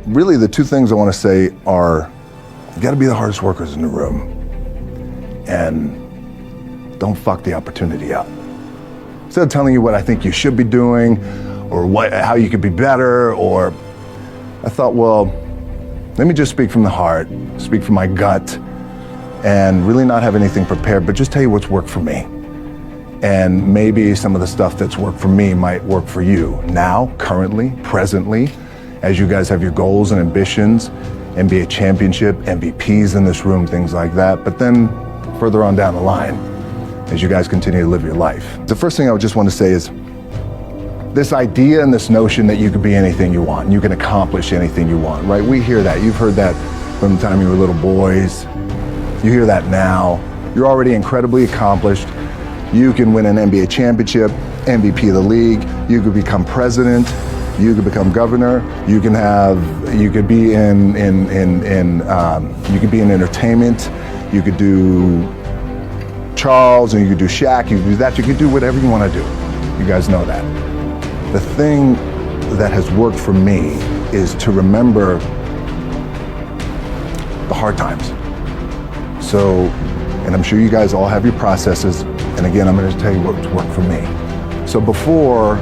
really the two things I want to say are, you got to be the hardest workers in the room, and don't fuck the opportunity up. Instead of telling you what I think you should be doing, or how you could be better, or I thought, well, let me just speak from the heart, speak from my gut, and really not have anything prepared, but just tell you what's worked for me. And maybe some of the stuff that's worked for me might work for you now, currently, presently, as you guys have your goals and ambitions, NBA championship, MVPs in this room, things like that. But then further on down the line, as you guys continue to live your life. The first thing I would just want to say is this idea and this notion that you could be anything you want, and you can accomplish anything you want, right? We hear that. You've heard that from the time you were little boys. You hear that now. You're already incredibly accomplished. You can win an NBA championship, MVP of the league. You could become president. You could become governor. You could be in entertainment. You could do Charles, and you could do Shaq. You could do that. You could do whatever you want to do. You guys know that. The thing that has worked for me is to remember the hard times. So, and I'm sure you guys all have your processes. And again, I'm going to tell you what's worked for me. So before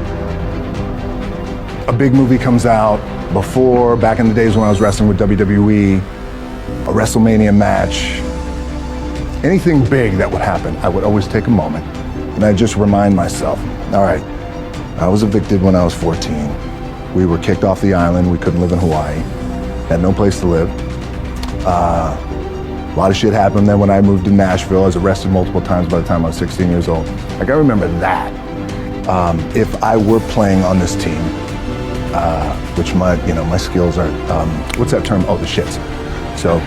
a big movie comes out, before, back in the days when I was wrestling with WWE, a WrestleMania match, anything big that would happen, I would always take a moment and I'd just remind myself, all right, I was evicted when I was 14. We were kicked off the island. We couldn't live in Hawaii. Had no place to live. A lot of shit happened then when I moved to Nashville. I was arrested multiple times by the time I was 16 years old. Like, I remember that. If I were playing on this team, which my skills are, what's that term? Oh, the shits. So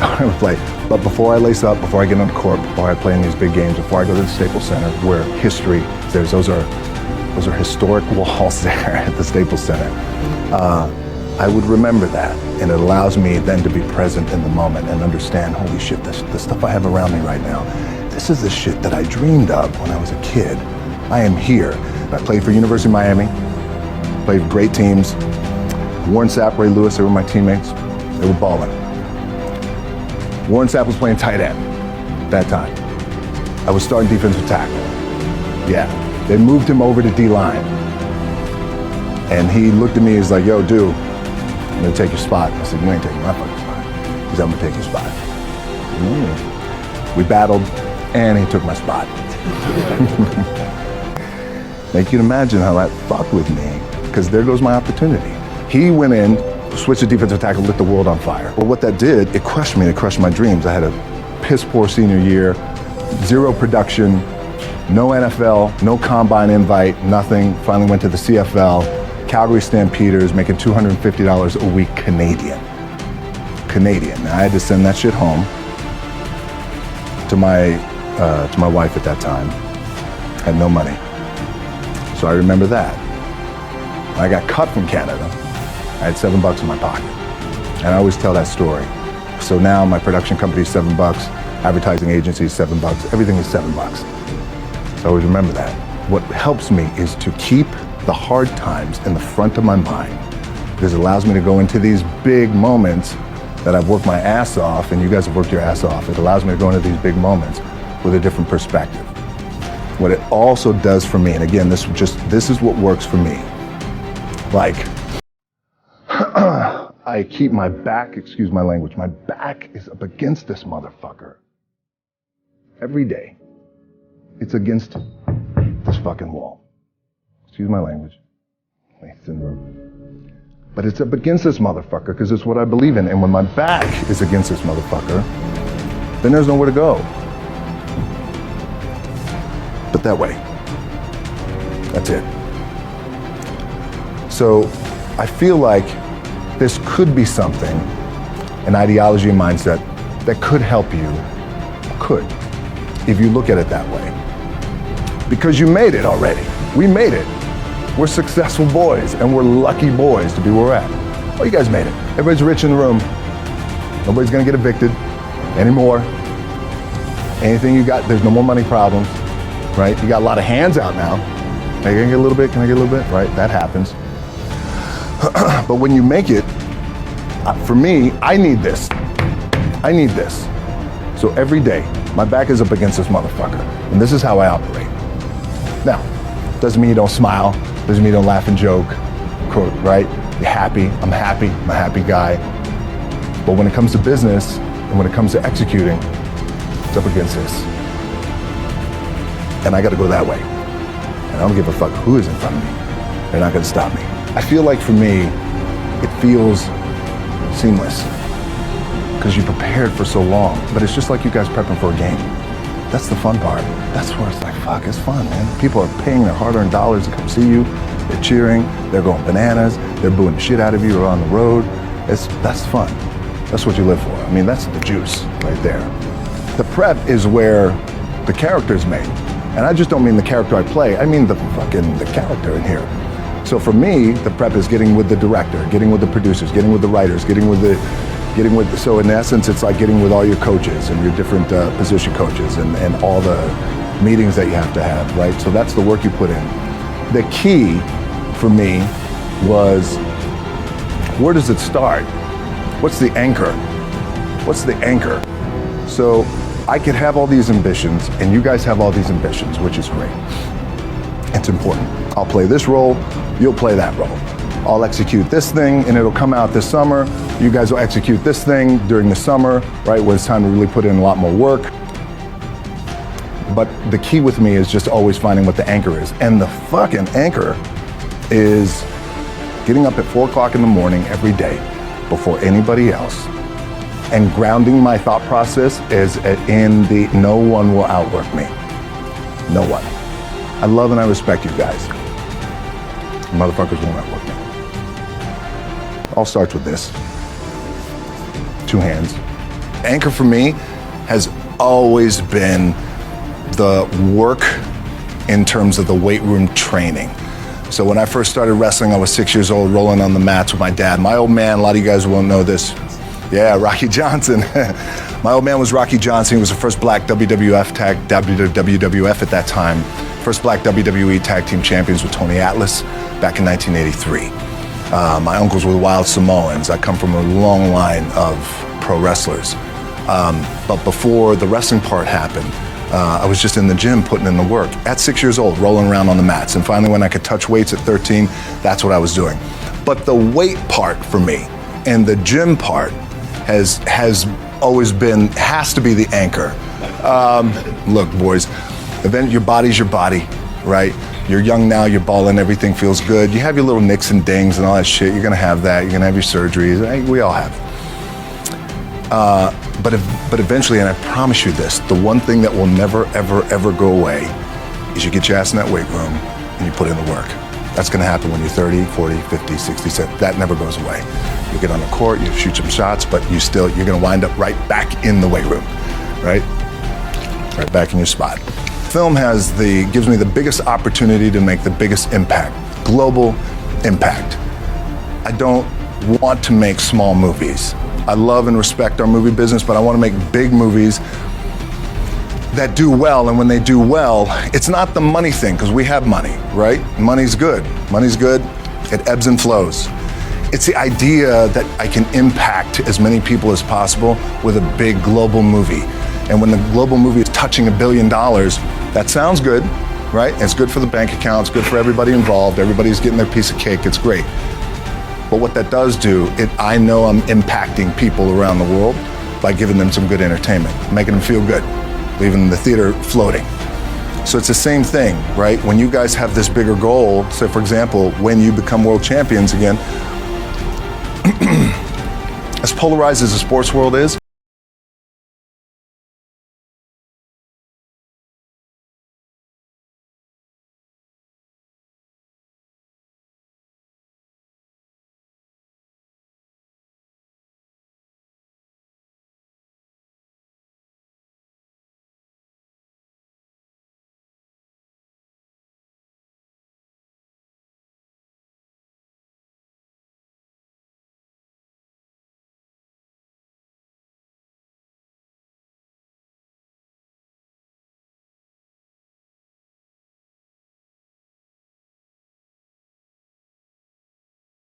I would play. But before I lace up, before I get on the court, before I play in these big games, before I go to the Staples Center, where history, those are historic walls there at the Staples Center. I would remember that, and it allows me then to be present in the moment and understand, holy shit, the stuff I have around me right now, this is the shit that I dreamed of when I was a kid. I am here. I played for University of Miami, played with great teams. Warren Sapp, Ray Lewis, they were my teammates. They were balling. Warren Sapp was playing tight end that time. I was starting defensive tackle. Yeah. They moved him over to D-line. And he looked at me, he's like, yo, dude, I'm gonna take your spot. I said, you ain't taking my fucking spot. He said, I'm gonna take your spot. We battled, and he took my spot. Now you can imagine how that fucked with me, because there goes my opportunity. He went in, switched to defensive tackle, lit the world on fire. Well, what that did, it crushed me, it crushed my dreams. I had a piss poor senior year, zero production, no NFL, no combine invite, nothing. Finally went to the CFL, Calgary Stampeders, making $250 a week Canadian. Now I had to send that shit home to my wife at that time. Had no money. So I remember that. When I got cut from Canada, I had $7 in my pocket. And I always tell that story. So now my production company is $7, advertising agency is $7, everything is $7. So I always remember that. What helps me is to keep the hard times in the front of my mind, because it allows me to go into these big moments that I've worked my ass off, and you guys have worked your ass off. It allows me to go into these big moments with a different perspective. What it also does for me, and again, this is what works for me. Like, I keep my back, excuse my language, my back is up against this motherfucker. Every day. It's against this fucking wall. Excuse my language. But it's up against this motherfucker because it's what I believe in. And when my back is against this motherfucker, then there's nowhere to go. But that way. That's it. So I feel like this could be something, an ideology and mindset that could help you, if you look at it that way. Because you made it already. We made it. We're successful boys, and we're lucky boys to be where we're at. Oh, you guys made it. Everybody's rich in the room. Nobody's gonna get evicted anymore. Anything you got, there's no more money problems, right? You got a lot of hands out now. Hey, can I get a little bit? Can I get a little bit? Right, that happens. But when you make it, For me, I need this. I need this. So every day, my back is up against this motherfucker. And this is how I operate. Now, doesn't mean you don't smile. Doesn't mean you don't laugh and joke, right? You're happy. I'm happy. I'm a happy guy. But when it comes to business and when it comes to executing, it's up against this. And I got to go that way. And I don't give a fuck who is in front of me. They're not going to stop me. I feel like for me, it feels seamless because you prepared for so long. But it's just like you guys prepping for a game. That's the fun part. That's where it's like, fuck, it's fun, man. People are paying their hard-earned dollars to come see you. They're cheering. They're going bananas. They're booing the shit out of you or on the road. That's fun. That's what you live for. I mean, that's the juice right there. The prep is where the character's made. And I just don't mean the character I play. I mean the character in here. So for me, the prep is getting with the director, getting with the producers, getting with the writers, so in essence, it's like getting with all your coaches and your different position coaches and all the meetings that you have to have, right? So that's the work you put in. The key for me was, where does it start? What's the anchor? What's the anchor? So I could have all these ambitions and you guys have all these ambitions, which is great. It's important. I'll play this role, you'll play that role. I'll execute this thing and it'll come out this summer. You guys will execute this thing during the summer, right, when it's time to really put in a lot more work. But the key with me is just always finding what the anchor is. And the fucking anchor is getting up at 4 o'clock in the morning every day before anybody else and grounding my thought process is in the no one will outwork me. No one. I love and I respect you guys. Motherfuckers won't outwork me. All starts with this. 2 hands. Anchor for me has always been the work in terms of the weight room training. So when I first started wrestling, I was 6 years old, rolling on the mats with my dad. My old man, a lot of you guys won't know this. Yeah, Rocky Johnson. My old man was Rocky Johnson. He was the first black WWF at that time. First black WWE tag team champions with Tony Atlas back in 1983. My uncles were the Wild Samoans. I come from a long line of pro wrestlers. But before the wrestling part happened, I was just in the gym putting in the work. At 6 years old, rolling around on the mats. And finally, when I could touch weights at 13, that's what I was doing. But the weight part for me and the gym part has always been, has to be the anchor. Look, boys, your body's your body, right? You're young now, you're balling, everything feels good. You have your little nicks and dings and all that shit. You're gonna have that. You're gonna have your surgeries. We all have. But eventually, and I promise you this, the one thing that will never, ever, ever go away is you get your ass in that weight room and you put in the work. That's gonna happen when you're 30, 40, 50, 60, 70. That never goes away. You get on the court, you shoot some shots, but you're gonna wind up right back in the weight room, right? Right back in your spot. Film gives me the biggest opportunity to make the biggest impact, global impact. I don't want to make small movies. I love and respect our movie business, but I want to make big movies that do well, and when they do well, it's not the money thing, because we have money, right? Money's good. Money's good. It ebbs and flows. It's the idea that I can impact as many people as possible with a big global movie. And when the global movie is touching $1 billion, that sounds good, right? It's good for the bank account, it's good for everybody involved, everybody's getting their piece of cake, it's great. But what that does do, I know I'm impacting people around the world by giving them some good entertainment, making them feel good, leaving the theater floating. So it's the same thing, right? When you guys have this bigger goal, say for example, when you become world champions again, as polarized as the sports world is,